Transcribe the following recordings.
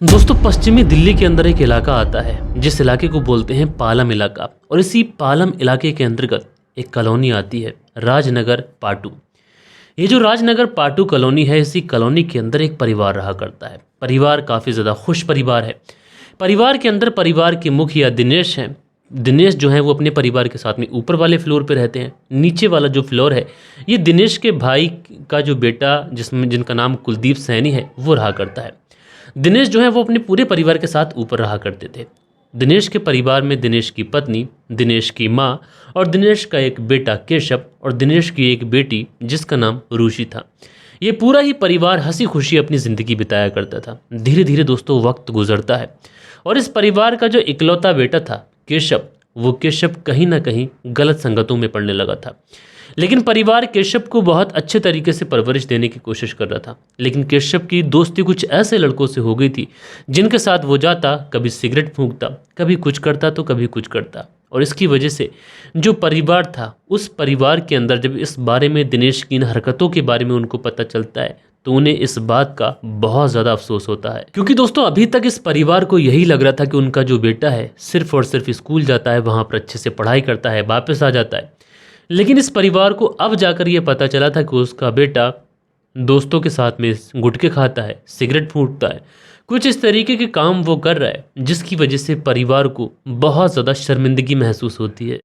दोस्तों, पश्चिमी दिल्ली के अंदर एक इलाका आता है जिस इलाके को बोलते हैं पालम इलाका। और इसी पालम इलाके के अंतर्गत एक कॉलोनी आती है, राजनगर पाटू। ये जो राजनगर पाटू कॉलोनी है, इसी कॉलोनी के अंदर एक परिवार रहा करता है। परिवार काफ़ी ज़्यादा खुश परिवार है। परिवार के अंदर परिवार के मुखिया दिनेश हैं। दिनेश जो है वो अपने परिवार के साथ में ऊपर वाले फ्लोर पे रहते हैं। नीचे वाला जो फ्लोर है, ये दिनेश के भाई का जो बेटा जिसमें जिनका नाम कुलदीप सैनी है वो रहा करता है। दिनेश जो है वो अपने पूरे परिवार के साथ ऊपर रहा करते थे। दिनेश के परिवार में दिनेश की पत्नी, दिनेश की माँ और दिनेश का एक बेटा केशव और दिनेश की एक बेटी जिसका नाम रूशी था। ये पूरा ही परिवार हंसी खुशी अपनी ज़िंदगी बिताया करता था। धीरे धीरे दोस्तों वक्त गुजरता है और इस परिवार का जो इकलौता बेटा था केशव, वो केशव कहीं ना कहीं गलत संगतों में पड़ने लगा था। लेकिन परिवार केशव को बहुत अच्छे तरीके से परवरिश देने की कोशिश कर रहा था। लेकिन केशव की दोस्ती कुछ ऐसे लड़कों से हो गई थी जिनके साथ वो जाता, कभी सिगरेट फूंकता, कभी कुछ करता तो कभी कुछ करता। और इसकी वजह से जो परिवार था, उस परिवार के अंदर जब इस बारे में, दिनेश की इन हरकतों के बारे में उनको पता चलता है तो उन्हें इस बात का बहुत ज़्यादा अफसोस होता है। क्योंकि दोस्तों अभी तक इस परिवार को यही लग रहा था कि उनका जो बेटा है सिर्फ और सिर्फ स्कूल जाता है, वहाँ पर अच्छे से पढ़ाई करता है, वापस आ जाता है। लेकिन इस परिवार को अब जाकर यह पता चला था कि उसका बेटा दोस्तों के साथ में गुटखे खाता है, सिगरेट फूंकता है, कुछ इस तरीके के काम वो कर रहा है जिसकी वजह से परिवार को बहुत ज़्यादा शर्मिंदगी महसूस होती है।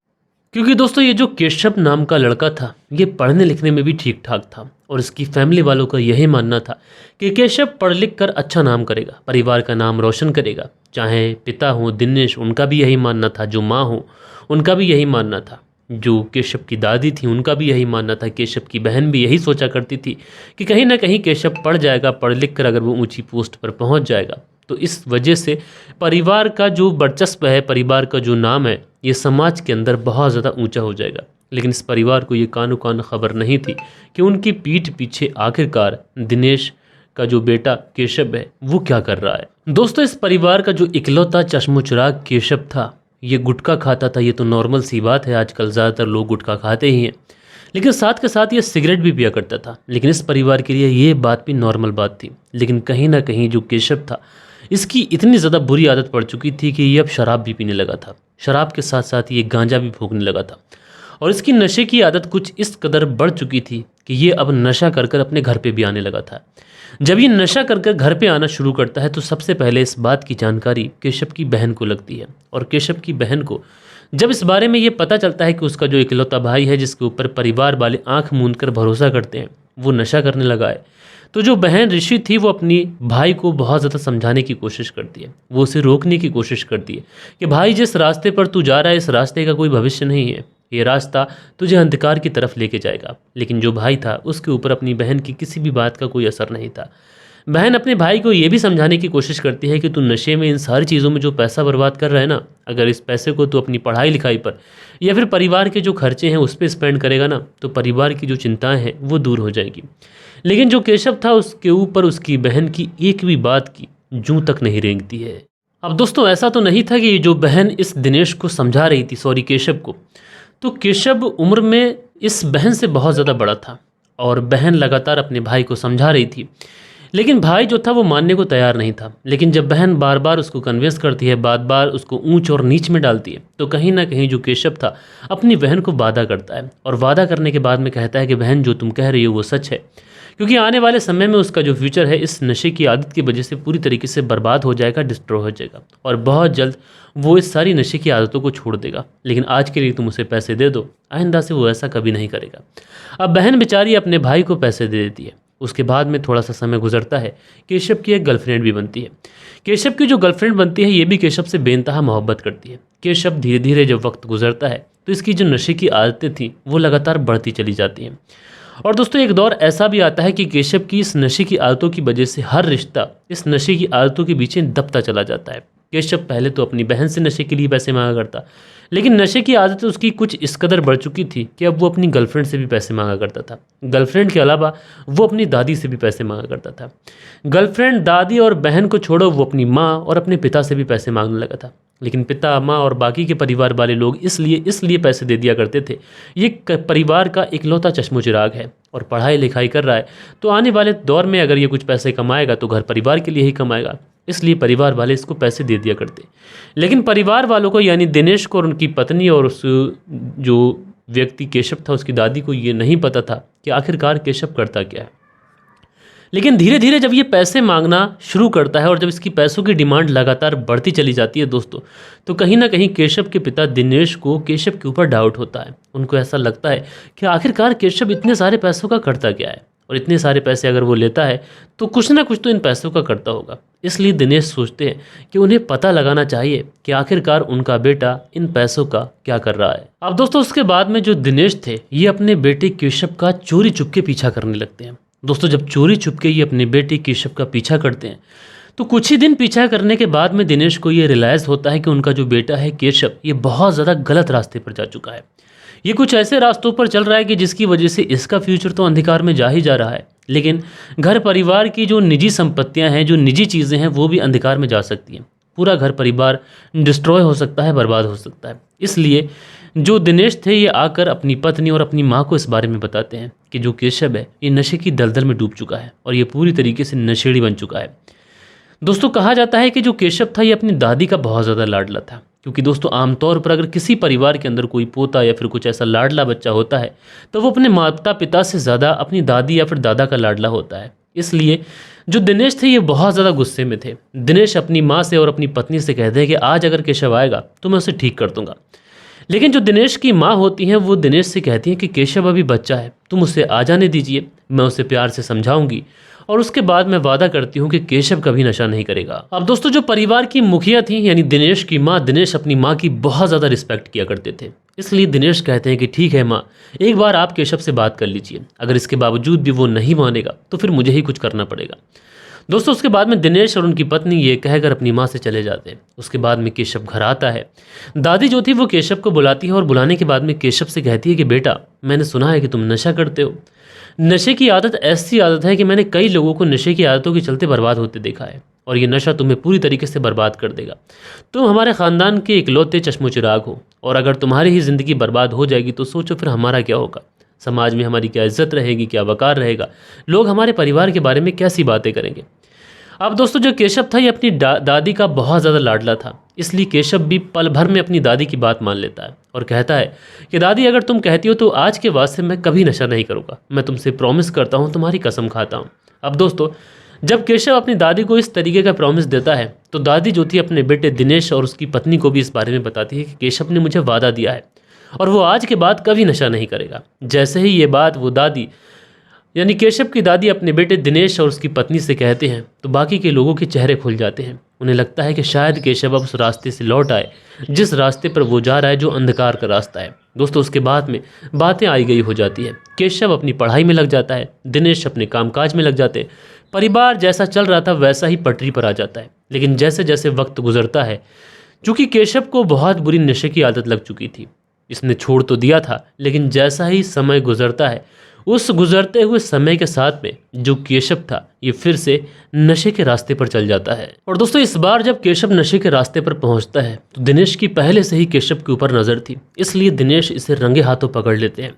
क्योंकि दोस्तों ये जो केशव नाम का लड़का था, ये पढ़ने लिखने में भी ठीक ठाक था और इसकी फैमिली वालों का यही मानना था कि केशव पढ़ लिख कर अच्छा नाम करेगा, परिवार का नाम रोशन करेगा। चाहे पिता हो दिनेश, उनका भी यही मानना था, जो माँ हो उनका भी यही मानना था, जो केशव की दादी थी उनका भी यही मानना था। केशव की बहन भी यही सोचा करती थी कि कहीं ना कहीं केशव पढ़ जाएगा, पढ़ लिख कर अगर वो ऊंची पोस्ट पर पहुंच जाएगा तो इस वजह से परिवार का जो वर्चस्व है, परिवार का जो नाम है, ये समाज के अंदर बहुत ज़्यादा ऊंचा हो जाएगा। लेकिन इस परिवार को ये कानो कान खबर नहीं थी कि उनकी पीठ पीछे आखिरकार दिनेश का जो बेटा केशव है वो क्या कर रहा है। दोस्तों इस परिवार का जो इकलौता चश्मोचिराग केशव था, ये गुटखा खाता था। ये तो नॉर्मल सी बात है, आजकल ज़्यादातर लोग गुटखा खाते ही हैं। लेकिन साथ के साथ ये सिगरेट भी पिया करता था। लेकिन इस परिवार के लिए ये बात भी नॉर्मल बात थी। लेकिन कहीं ना कहीं जो केशव था, इसकी इतनी ज़्यादा बुरी आदत पड़ चुकी थी कि ये अब शराब भी पीने लगा था। शराब के साथ साथ ये गांजा भी फूंकने लगा था और इसकी नशे की आदत कुछ इस कदर बढ़ चुकी थी कि ये अब नशा कर कर अपने घर पे भी आने लगा था। जब ये नशा कर कर घर पे आना शुरू करता है तो सबसे पहले इस बात की जानकारी केशव की बहन को लगती है। और केशव की बहन को जब इस बारे में ये पता चलता है कि उसका जो इकलौता भाई है, जिसके ऊपर परिवार वाले आंख मूंद कर भरोसा करते हैं, वो नशा करने लगा है, तो जो बहन ऋषि थी वो अपनी भाई को बहुत ज़्यादा समझाने की कोशिश करती है। वो उसे रोकने की कोशिश करती है कि भाई जिस रास्ते पर तू जा रहा है, इस रास्ते का कोई भविष्य नहीं है, ये रास्ता तुझे अंधकार की तरफ लेके जाएगा। लेकिन जो भाई था उसके ऊपर अपनी बहन की किसी भी बात का कोई असर नहीं था। बहन अपने भाई को ये भी समझाने की कोशिश करती है कि तू नशे में, इन सारी चीज़ों में जो पैसा बर्बाद कर रहा है ना, अगर इस पैसे को तू अपनी पढ़ाई लिखाई पर या फिर परिवार के जो खर्चे हैं उस पर स्पेंड करेगा ना, तो परिवार की जो चिंताएं हैं वो दूर हो जाएगी। लेकिन जो केशव था, उसके ऊपर उसकी बहन की एक भी बात की जूं तक नहीं रेंगती है। अब दोस्तों ऐसा तो नहीं था कि जो बहन इस दिनेश को समझा रही थी, सॉरी केशव को, तो केशव उम्र में इस बहन से बहुत ज़्यादा बड़ा था और बहन लगातार अपने भाई को समझा रही थी। लेकिन भाई जो था वो मानने को तैयार नहीं था। लेकिन जब बहन बार बार उसको कन्विंस करती है, बार बार उसको ऊंच और नीच में डालती है, तो कहीं ना कहीं जो केशव था अपनी बहन को वादा करता है। और वादा करने के बाद में कहता है कि बहन जो तुम कह रही हो वो सच है, क्योंकि आने वाले समय में उसका जो फ्यूचर है इस नशे की आदत की वजह से पूरी तरीके से बर्बाद हो जाएगा, डिस्ट्रॉय हो जाएगा और बहुत जल्द वो इस सारी नशे की आदतों को छोड़ देगा। लेकिन आज के लिए तुम उसे पैसे दे दो, आइंदा से वो ऐसा कभी नहीं करेगा। अब बहन बेचारी अपने भाई को पैसे दे देती है। उसके बाद में थोड़ा सा समय गुजरता है, केशव की एक गर्लफ्रेंड भी बनती है। केशव की जो गर्लफ्रेंड बनती है ये भी केशव से बेइंतहा मोहब्बत करती है। केशव धीरे धीरे जब वक्त गुजरता है तो इसकी जो नशे की आदतें थी वो लगातार बढ़ती चली जाती हैं। और दोस्तों एक दौर ऐसा भी आता है कि केशव की इस नशे की आदतों की वजह से हर रिश्ता इस नशे की आदतों के पीछे दबता चला जाता है। केशव पहले तो अपनी बहन से नशे के लिए पैसे मांगा करता, लेकिन नशे की आदत उसकी कुछ इस कदर बढ़ चुकी थी कि अब वो अपनी गर्लफ्रेंड से भी पैसे मांगा करता था। गर्लफ्रेंड के अलावा वो अपनी दादी से भी पैसे मांगा करता था। गर्लफ्रेंड, दादी और बहन को छोड़ो, वो अपनी माँ और अपने पिता से भी पैसे मांगने लगा था। लेकिन पिता, माँ और बाकी के परिवार वाले लोग इसलिए पैसे दे दिया करते थे, ये परिवार का इकलौता चश्मोचिराग है और पढ़ाई लिखाई कर रहा है, तो आने वाले दौर में अगर ये कुछ पैसे कमाएगा तो घर परिवार के लिए ही कमाएगा। इसलिए परिवार वाले इसको पैसे दे दिया करते। लेकिन परिवार वालों को यानी दिनेश को और उनकी पत्नी और उस जो व्यक्ति केशव था उसकी दादी को ये नहीं पता था कि आखिरकार केशव करता क्या है। लेकिन धीरे धीरे जब ये पैसे मांगना शुरू करता है और जब इसकी पैसों की डिमांड लगातार बढ़ती चली जाती है दोस्तों, तो कहीं ना कहीं केशव के पिता दिनेश को केशव के ऊपर डाउट होता है। उनको ऐसा लगता है कि आखिरकार केशव इतने सारे पैसों का करता क्या है, और इतने सारे पैसे अगर वो लेता है तो कुछ ना कुछ तो इन पैसों का करता होगा। इसलिए दिनेश सोचते हैं कि उन्हें पता लगाना चाहिए कि आखिरकार उनका बेटा इन पैसों का क्या कर रहा है। अब दोस्तों उसके बाद में जो दिनेश थे ये अपने बेटे केशव का चोरी चुपके पीछा करने लगते हैं। दोस्तों जब चोरी छुपके ये अपने बेटे केशव का पीछा करते हैं तो कुछ ही दिन पीछा करने के बाद में दिनेश को ये रियलाइज़ होता है कि उनका जो बेटा है केशव ये बहुत ज़्यादा गलत रास्ते पर जा चुका है। ये कुछ ऐसे रास्तों पर चल रहा है कि जिसकी वजह से इसका फ्यूचर तो अंधकार में जा ही जा रहा है, लेकिन घर परिवार की जो निजी संपत्तियां हैं, जो निजी चीज़ें हैं, वो भी अंधकार में जा सकती हैं। पूरा घर परिवार डिस्ट्रॉय हो सकता है, बर्बाद हो सकता है। इसलिए जो दिनेश थे ये आकर अपनी पत्नी और अपनी माँ को इस बारे में बताते हैं कि जो केशव है ये नशे की दलदल में डूब चुका है और ये पूरी तरीके से नशेड़ी बन चुका है। दोस्तों कहा जाता है कि जो केशव था ये अपनी दादी का बहुत ज़्यादा लाडला था, क्योंकि दोस्तों आमतौर पर अगर किसी परिवार के अंदर कोई पोता या फिर कुछ ऐसा लाडला बच्चा होता है तो वो अपने माता पिता से ज़्यादा अपनी दादी या फिर दादा का लाडला होता है। इसलिए जो दिनेश थे ये बहुत ज़्यादा गुस्से में थे। दिनेश अपनी माँ से और अपनी पत्नी से कहते हैं कि आज अगर केशव आएगा तो मैं उसे ठीक कर दूंगा। लेकिन जो दिनेश की माँ होती हैं वो दिनेश से कहती हैं कि केशव अभी बच्चा है, तुम उसे आ जाने दीजिए, मैं उसे प्यार से समझाऊंगी और उसके बाद मैं वादा करती हूँ कि केशव कभी नशा नहीं करेगा। अब दोस्तों जो परिवार की मुखिया थी यानी दिनेश की माँ, दिनेश अपनी माँ की बहुत ज़्यादा रिस्पेक्ट किया करते थे। इसलिए दिनेश कहते हैं कि ठीक है माँ, एक बार आप केशव से बात कर लीजिए, अगर इसके बावजूद भी वो नहीं मानेगा तो फिर मुझे ही कुछ करना पड़ेगा। दोस्तों उसके बाद में दिनेश और उनकी पत्नी ये कहकर अपनी माँ से चले जाते हैं। उसके बाद में केशव घर आता है। दादी जो थी वो केशव को बुलाती है और बुलाने के बाद में केशव से कहती है कि बेटा मैंने सुना है कि तुम नशा करते हो। नशे की आदत ऐसी आदत है कि मैंने कई लोगों को नशे की आदतों के चलते बर्बाद होते देखा है और ये नशा तुम्हें पूरी तरीके से बर्बाद कर देगा। तुम हमारे ख़ानदान के इकलौते चश्मो चिराग हो और अगर तुम्हारी ही ज़िंदगी बर्बाद हो जाएगी तो सोचो फिर हमारा क्या होगा। समाज में हमारी क्या इज्जत रहेगी, क्या वक़ार रहेगा, लोग हमारे परिवार के बारे में कैसी बातें करेंगे। अब दोस्तों जो केशव था ये अपनी दादी का बहुत ज़्यादा लाडला था, इसलिए केशव भी पल भर में अपनी दादी की बात मान लेता है और कहता है कि दादी अगर तुम कहती हो तो आज के बाद से मैं कभी नशा नहीं करूँगा, मैं तुमसे प्रॉमिस करता हूँ, तुम्हारी कसम खाता हूँ। अब दोस्तों जब केशव अपनी दादी को इस तरीके का प्रॉमिस देता है तो दादी जो थी अपने बेटे दिनेश और उसकी पत्नी को भी इस बारे में बताती है कि केशव ने मुझे वादा दिया है और वो आज के बाद कभी नशा नहीं करेगा। जैसे ही ये बात वो दादी यानी केशव की दादी अपने बेटे दिनेश और उसकी पत्नी से कहते हैं तो बाकी के लोगों के चेहरे खुल जाते हैं। उन्हें लगता है कि शायद केशव अब उस रास्ते से लौट आए जिस रास्ते पर वो जा रहा है, जो अंधकार का रास्ता है। दोस्तों उसके बाद में बातें आई गई हो जाती है। केशव अपनी पढ़ाई में लग जाता है, दिनेश अपने कामकाज में लग जाते हैं। परिवार जैसा चल रहा था वैसा ही पटरी पर आ जाता है। लेकिन जैसे जैसे वक्त गुजरता है, चूँकि केशव को बहुत बुरी नशे की आदत लग चुकी थी, इसने छोड़ तो दिया था, लेकिन जैसा ही समय गुजरता है उस गुजरते हुए समय के साथ में जो केशव था ये फिर से नशे के रास्ते पर चल जाता है। और दोस्तों इस बार जब केशव नशे के रास्ते पर पहुंचता है तो दिनेश की पहले से ही केशव के ऊपर नज़र थी, इसलिए दिनेश इसे रंगे हाथों पकड़ लेते हैं।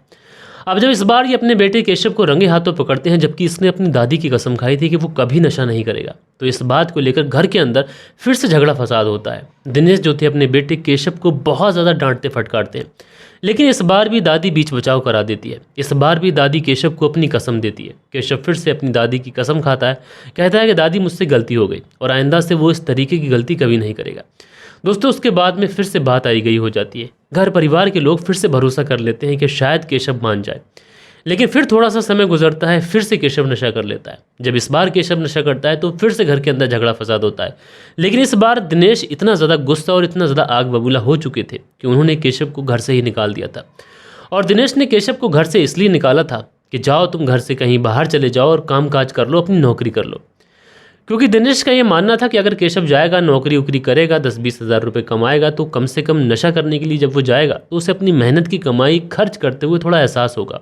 अब जब इस बार ये अपने बेटे केशव को रंगे हाथों पकड़ते हैं, जबकि इसने अपनी दादी की कसम खाई थी कि वो कभी नशा नहीं करेगा, तो इस बात को लेकर घर के अंदर फिर से झगड़ा फसाद होता है। दिनेश जो थे अपने बेटे केशव को बहुत ज़्यादा डांटते फटकारते हैं, लेकिन इस बार भी दादी बीच बचाव करा देती है। इस बार भी दादी केशव को अपनी कसम देती है। केशव फिर से अपनी दादी की कसम खाता है, कहता है कि दादी मुझसे गलती हो गई और आइंदा से वो इस तरीके की गलती कभी नहीं करेगा। दोस्तों उसके बाद में फिर से बात आई गई हो जाती है। घर परिवार के लोग फिर से भरोसा कर लेते हैं कि शायद केशव मान जाए, लेकिन फिर थोड़ा सा समय गुजरता है, फिर से केशव नशा कर लेता है। जब इस बार केशव नशा करता है तो फिर से घर के अंदर झगड़ा फसाद होता है, लेकिन इस बार दिनेश इतना ज़्यादा गुस्सा और इतना ज़्यादा आग बबूला हो चुके थे कि उन्होंने केशव को घर से ही निकाल दिया था। और दिनेश ने केशव को घर से इसलिए निकाला था कि जाओ तुम घर से कहीं बाहर चले जाओ और काम काज कर लो, अपनी नौकरी कर लो, क्योंकि दिनेश का ये मानना था कि अगर केशव जाएगा, नौकरी उकरी करेगा, 10-20 हज़ार रुपये कमाएगा, तो कम से कम नशा करने के लिए जब वो जाएगा तो उसे अपनी मेहनत की कमाई खर्च करते हुए थोड़ा एहसास होगा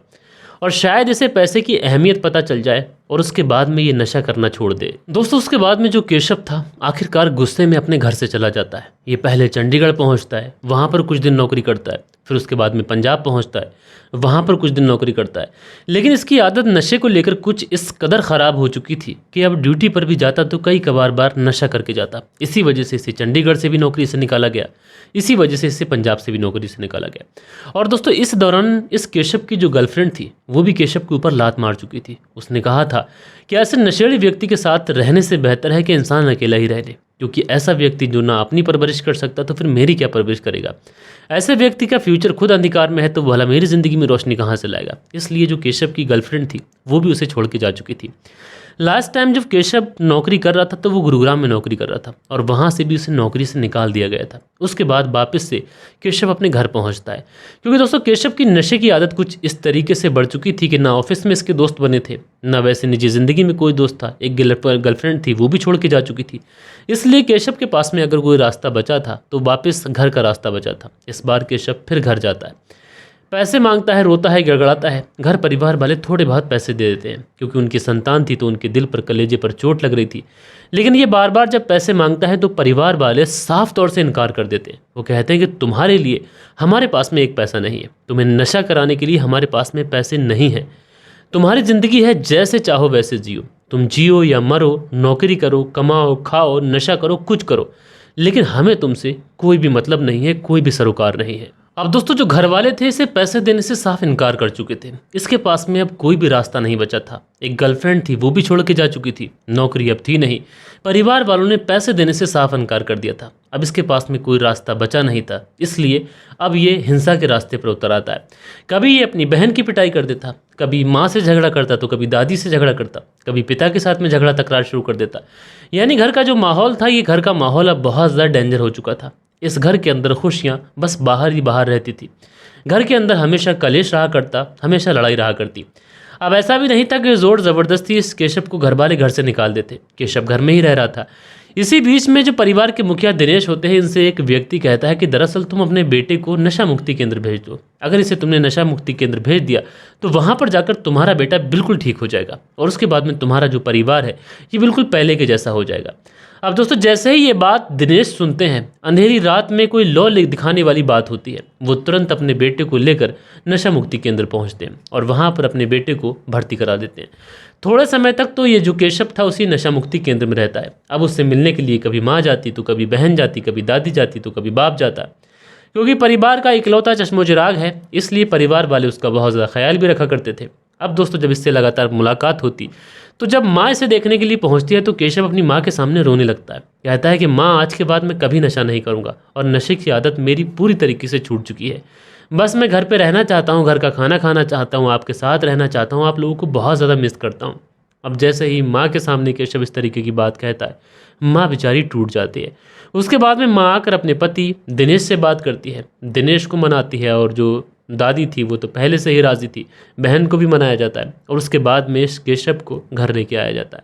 और शायद इसे पैसे की अहमियत पता चल जाए और उसके बाद में ये नशा करना छोड़ दे। दोस्तों उसके बाद में जो केशव था आखिरकार गुस्से में अपने घर से चला जाता है। ये पहले चंडीगढ़ पहुंचता है, वहां पर कुछ दिन नौकरी करता है, फिर उसके बाद में पंजाब पहुंचता है, वहां पर कुछ दिन नौकरी करता है। लेकिन इसकी आदत नशे को लेकर कुछ इस कदर ख़राब हो चुकी थी कि अब ड्यूटी पर भी जाता तो कई बार नशा करके जाता। इसी वजह से इसे चंडीगढ़ से भी नौकरी से निकाला गया, इसी वजह से इसे पंजाब से भी नौकरी से निकाला गया। और दोस्तों इस दौरान इस केशव की जो गर्लफ्रेंड थी वो भी केशव के ऊपर लात मार चुकी थी। उसने कहा था कि ऐसे नशेड़ी व्यक्ति के साथ रहने से बेहतर है कि इंसान अकेला ही रह ले, क्योंकि ऐसा व्यक्ति जो ना अपनी परवरिश कर सकता तो फिर मेरी क्या परवरिश करेगा। ऐसे व्यक्ति का फ्यूचर खुद अंधकार में है तो भला मेरी ज़िंदगी में रोशनी कहाँ से लाएगा। इसलिए जो केशव की गर्लफ्रेंड थी वो भी उसे छोड़ के जा चुकी थी। लास्ट टाइम जब केशव नौकरी कर रहा था तो वो गुरुग्राम में नौकरी कर रहा था और वहाँ से भी उसे नौकरी से निकाल दिया गया था। उसके बाद वापस से केशव अपने घर पहुँचता है, क्योंकि दोस्तों केशव की नशे की आदत कुछ इस तरीके से बढ़ चुकी थी कि ना ऑफिस में इसके दोस्त बने थे, ना वैसे निजी ज़िंदगी में कोई दोस्त था। एक गर्लफ्रेंड थी वो भी छोड़ के जा चुकी थी। इसलिए केशव के पास में अगर कोई रास्ता बचा था तो वापस घर का रास्ता बचा था। इस बार केशव फिर घर जाता है, पैसे मांगता है, रोता है, गड़गड़ाता है। घर परिवार वाले थोड़े बहुत पैसे दे देते हैं, क्योंकि उनकी संतान थी तो उनके दिल पर कलेजे पर चोट लग रही थी। लेकिन ये बार बार जब पैसे मांगता है तो परिवार वाले साफ तौर से इनकार कर देते हैं। वो कहते हैं कि तुम्हारे लिए हमारे पास में एक पैसा नहीं है, तुम्हें नशा कराने के लिए हमारे पास में पैसे नहीं हैं। तुम्हारी ज़िंदगी है, जैसे चाहो वैसे जियो, तुम जियो या मरो, नौकरी करो, कमाओ, खाओ, नशा करो, कुछ करो, लेकिन हमें तुमसे कोई भी मतलब नहीं है, कोई भी सरोकार नहीं है। अब दोस्तों जो घर वाले थे इसे पैसे देने से साफ इनकार कर चुके थे। इसके पास में अब कोई भी रास्ता नहीं बचा था। एक गर्लफ्रेंड थी वो भी छोड़ के जा चुकी थी, नौकरी अब थी नहीं, परिवार वालों ने पैसे देने से साफ इनकार कर दिया था। अब इसके पास में कोई रास्ता बचा नहीं था, इसलिए अब ये हिंसा के रास्ते पर उतर आता है। कभी ये अपनी बहन की पिटाई कर देता, कभी माँ से झगड़ा करता तो कभी दादी से झगड़ा करता, कभी पिता के साथ में झगड़ा तकरार शुरू कर देता। यानी घर का जो माहौल था, ये घर का माहौल अब बहुत ज़्यादा डेंजर हो चुका था। इस घर के अंदर खुशियाँ बस बाहर ही बाहर रहती थी। घर के अंदर हमेशा कलेश रहा करता, हमेशा लड़ाई रहा करती। अब ऐसा भी नहीं था कि जोर ज़बरदस्ती इस केशव को घर वाले घर से निकाल देते, केशव घर में ही रह रहा था। इसी बीच में जो परिवार के मुखिया दिनेश होते हैं, इनसे एक व्यक्ति कहता है कि दरअसल तुम अपने बेटे को नशा मुक्ति केंद्र भेज दो। अगर इसे तुमने नशा मुक्ति केंद्र भेज दिया तो वहाँ पर जाकर तुम्हारा बेटा बिल्कुल ठीक हो जाएगा और उसके बाद में तुम्हारा जो परिवार है ये बिल्कुल पहले के जैसा हो जाएगा। अब दोस्तों जैसे ही ये बात दिनेश सुनते हैं, अंधेरी रात में कोई लौ दिखाने वाली बात होती है। वो तुरंत अपने बेटे को लेकर नशा मुक्ति केंद्र पहुंचते हैं और वहां पर अपने बेटे को भर्ती करा देते हैं। थोड़े समय तक तो ये जो केशव था उसी नशा मुक्ति केंद्र में रहता है। अब उससे मिलने के लिए कभी माँ जाती तो कभी बहन जाती, कभी दादी जाती तो कभी बाप जाता। क्योंकि परिवार का इकलौता चश्मोचिराग है, इसलिए परिवार वाले उसका बहुत ज़्यादा ख्याल भी रखा करते थे। अब दोस्तों जब इससे लगातार मुलाकात होती तो जब माँ इसे देखने के लिए पहुंचती है तो केशव अपनी माँ के सामने रोने लगता है। कहता है कि माँ, आज के बाद मैं कभी नशा नहीं करूँगा और नशे की आदत मेरी पूरी तरीके से छूट चुकी है। बस मैं घर पे रहना चाहता हूँ, घर का खाना खाना चाहता हूँ, आपके साथ रहना चाहता हूँ, आप लोगों को बहुत ज़्यादा मिस करता हूँ। अब जैसे ही माँ के सामने केशव इस तरीके की बात कहता है, माँ बेचारी टूट जाती है। उसके बाद में माँ आकर अपने पति दिनेश से बात करती है, दिनेश को मनाती है और जो दादी थी वो तो पहले से ही राज़ी थी, बहन को भी मनाया जाता है और उसके बाद में केशव को घर लेके आया जाता है।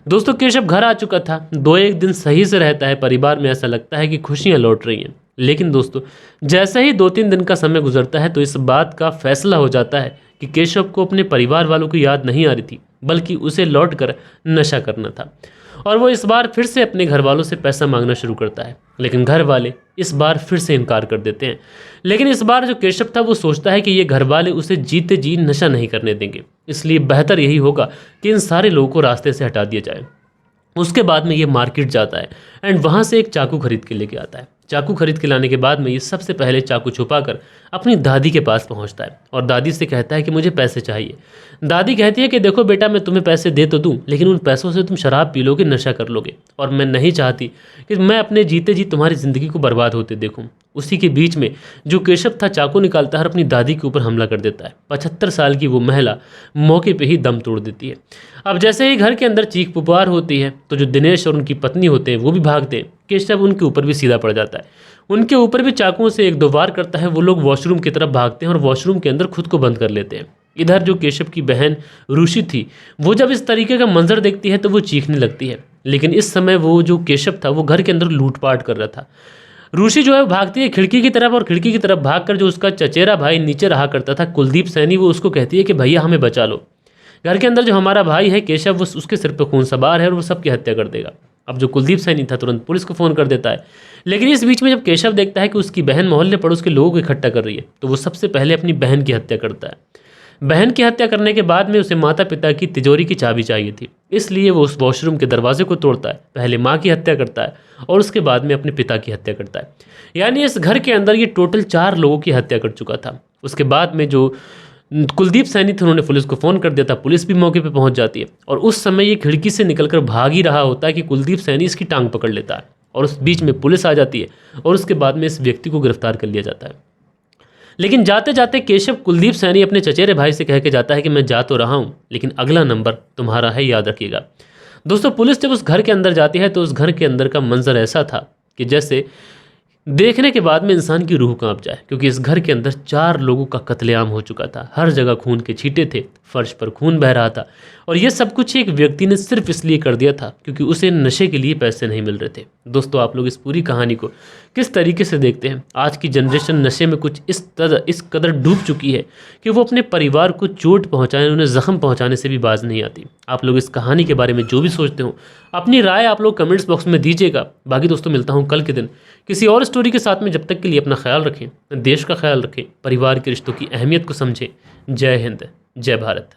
दोस्तों केशव घर आ चुका था, 2-1 दिन सही से रहता है, परिवार में ऐसा लगता है कि खुशियाँ लौट रही हैं। लेकिन दोस्तों जैसे ही 2-3 दिन का समय गुजरता है तो इस बात का फैसला हो जाता है कि केशव को अपने परिवार वालों की याद नहीं आ रही थी, बल्कि उसे लौट कर नशा करना था। और वो इस बार फिर से अपने घर वालों से पैसा मांगना शुरू करता है, लेकिन घर वाले इस बार फिर से इनकार कर देते हैं। लेकिन इस बार जो केशव था वो सोचता है कि ये घर वाले उसे जीते जी नशा नहीं करने देंगे, इसलिए बेहतर यही होगा कि इन सारे लोगों को रास्ते से हटा दिया जाए। उसके बाद में ये मार्केट जाता है एंड वहाँ से एक चाकू खरीद के लेके आता है। चाकू खरीद के लाने के बाद में ये सबसे पहले चाकू छुपाकर अपनी दादी के पास पहुंचता है और दादी से कहता है कि मुझे पैसे चाहिए। दादी कहती है कि देखो बेटा, मैं तुम्हें पैसे दे तो दूं, लेकिन उन पैसों से तुम शराब पी लोगे, नशा कर लोगे, और मैं नहीं चाहती कि मैं अपने जीते जी तुम्हारी ज़िंदगी को बर्बाद होते देखूं। उसी के बीच में जो केशव था चाकू निकालता है और अपनी दादी के ऊपर हमला कर देता है। 75 साल की वो महिला मौके पर ही दम तोड़ देती है। अब जैसे ही घर के अंदर चीख पुकार होती है तो जो दिनेश और उनकी पत्नी होते हैं वो भी भागते हैं। केशव उनके ऊपर भी सीधा पड़ जाता है, उनके ऊपर भी चाकुओं से 1-2 वार करता है। वो लोग वॉशरूम की तरफ भागते हैं और वॉशरूम के अंदर खुद को बंद कर लेते हैं। इधर जो केशव की बहन रुषि थी वो जब इस तरीके का मंजर देखती है तो वो चीखने लगती है। लेकिन इस समय वो जो केशव था वो घर के अंदर लूटपाट कर रहा था। रुषि जो है भागती है खिड़की की तरफ और खिड़की की तरफ भागकर जो उसका चचेरा भाई नीचे रहा करता था कुलदीप सैनी, वो उसको कहती है कि भैया हमें बचा लो। घर के अंदर जो हमारा भाई है केशव, वो उसके सिर पे खून सवार है और वो सबकी हत्या कर देगा। अब जो कुलदीप सैनी था तुरंत पुलिस को फ़ोन कर देता है, लेकिन इस बीच में जब केशव देखता है कि उसकी बहन मोहल्ले पड़ोस के लोगों को इकट्ठा कर रही है, तो वो सबसे पहले अपनी बहन की हत्या करता है। बहन की हत्या करने के बाद में उसे माता पिता की तिजोरी की चाबी चाहिए थी, इसलिए वो उस वॉशरूम के दरवाजे को तोड़ता है, पहले माँ की हत्या करता है और उसके बाद में अपने पिता की हत्या करता है। यानी इस घर के अंदर ये टोटल 4 लोगों की हत्या कर चुका था। उसके बाद में जो कुलदीप सैनी थे उन्होंने पुलिस को फ़ोन कर दिया था, पुलिस भी मौके पे पहुंच जाती है और उस समय ये खिड़की से निकलकर भाग ही रहा होता है कि कुलदीप सैनी इसकी टांग पकड़ लेता है और उस बीच में पुलिस आ जाती है और उसके बाद में इस व्यक्ति को गिरफ्तार कर लिया जाता है। लेकिन जाते जाते केशव कुलदीप सैनी अपने चचेरे भाई से कह के जाता है कि मैं जा तो रहा हूँ, लेकिन अगला नंबर तुम्हारा है, याद रखिएगा। दोस्तों, पुलिस जब उस घर के अंदर जाती है तो उस घर के अंदर का मंजर ऐसा था कि जैसे देखने के बाद में इंसान की रूह कांप जाए, क्योंकि इस घर के अंदर 4 लोगों का कत्लेआम हो चुका था। हर जगह खून के छींटे थे, फर्श पर खून बह रहा था और यह सब कुछ एक व्यक्ति ने सिर्फ इसलिए कर दिया था क्योंकि उसे नशे के लिए पैसे नहीं मिल रहे थे। दोस्तों, आप लोग इस पूरी कहानी को किस तरीके से देखते हैं? आज की जनरेशन नशे में कुछ इस कदर डूब चुकी है कि वो अपने परिवार को चोट पहुँचाने, उन्हें जख्म पहुँचाने से भी बाज नहीं आती। आप लोग इस कहानी के बारे में जो भी सोचते हो, अपनी राय आप लोग कमेंट्स बॉक्स में दीजिएगा। बाकी दोस्तों, मिलता हूँ कल के दिन किसी और स्टोरी के साथ में। जब तक के लिए अपना ख्याल रखें, देश का ख्याल रखें, परिवार के रिश्तों की अहमियत को समझें। जय हिंद, जय भारत।